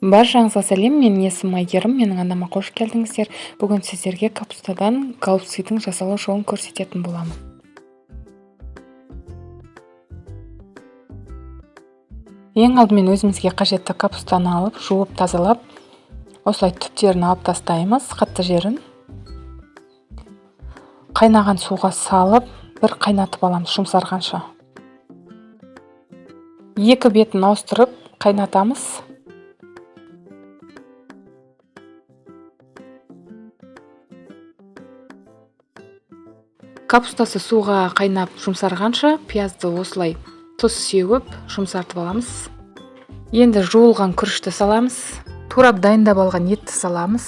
Баршаңызға сәлем, менің есімім Айгерім, менің арнама қош келдіңіздер. Бүгін сіздерге капустадан гаусидің жасалу жолын көрсететін боламын. Ең алдымен өзімізге қажетті капустаны алып, жуып, тазалап, осылай түптерін алып тастаймыз, қатты жерін. Қайнаған суға салып, бір қайнатып аламыз жұмсарғанша. Екі бетін ауыстырып қайнатамыз. Капустасы суға қайнап жұмсарғанша пиязды осылай тұз сеуіп жұмсартып аламыз. Енді жуылған күрішті саламыз. Турап дайындап алған етті саламыз.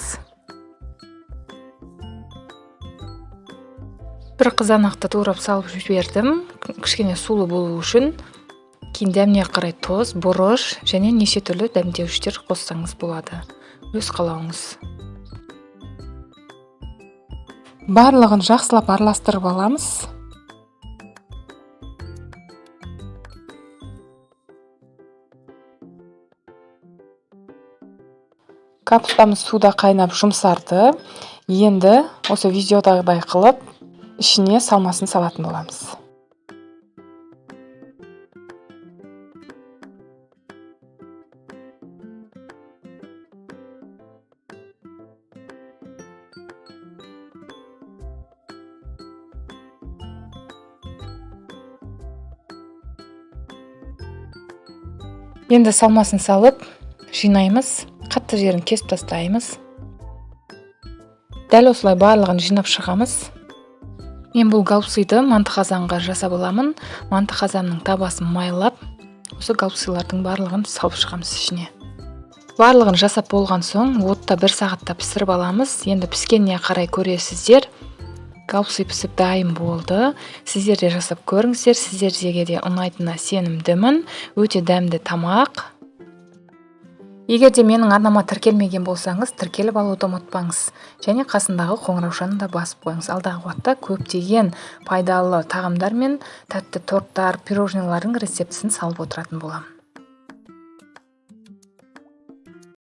Бір қызанақты турап салып жібердім, кішкене сулы болу үшін. Кейін дәміне қарай тұз, бұрыш және неше түрлі дәмдеуіштер қоссаңыз болады. Өз қалауыңыз. Барлығын жақсылап араластырып аламыз. Капустамыз суда қайнап жұмсарды. Енді осы видеодағыдай қылып, ішіне салмасын салатын боламыз. Енді салмасын салып, жинаймыз, қатты жерін кесіп тастаймыз. Дәл осылай барлығын жинап шығамыз. Мен бұл гаусиді манты қазанға жасап аламын. Манты қазанның табасын майлап, осы гаусилардың барлығын салып шығамыз ішіне. Барлығын жасап болған соң, отта 1 сағатта пісіріп аламыз. Енді піскеніне қарай көресіздер. Гауси пісіп дайын болды. Сіздер де жасап көріңіздер. Сіздерге де ұнайтынына сенімдімін. Өте дәмді тамақ. Егер де менің арнама тіркелмеген болсаңыз, тіркеліп алуды ұмытпаңыз. Және қасындағы қоңыраушаны да басып қойыңыз. Алдағы уақытта көптеген пайдалы тағамдар мен тәтті торттар, пирожныйлардың рецептісін салып отыратын боламын.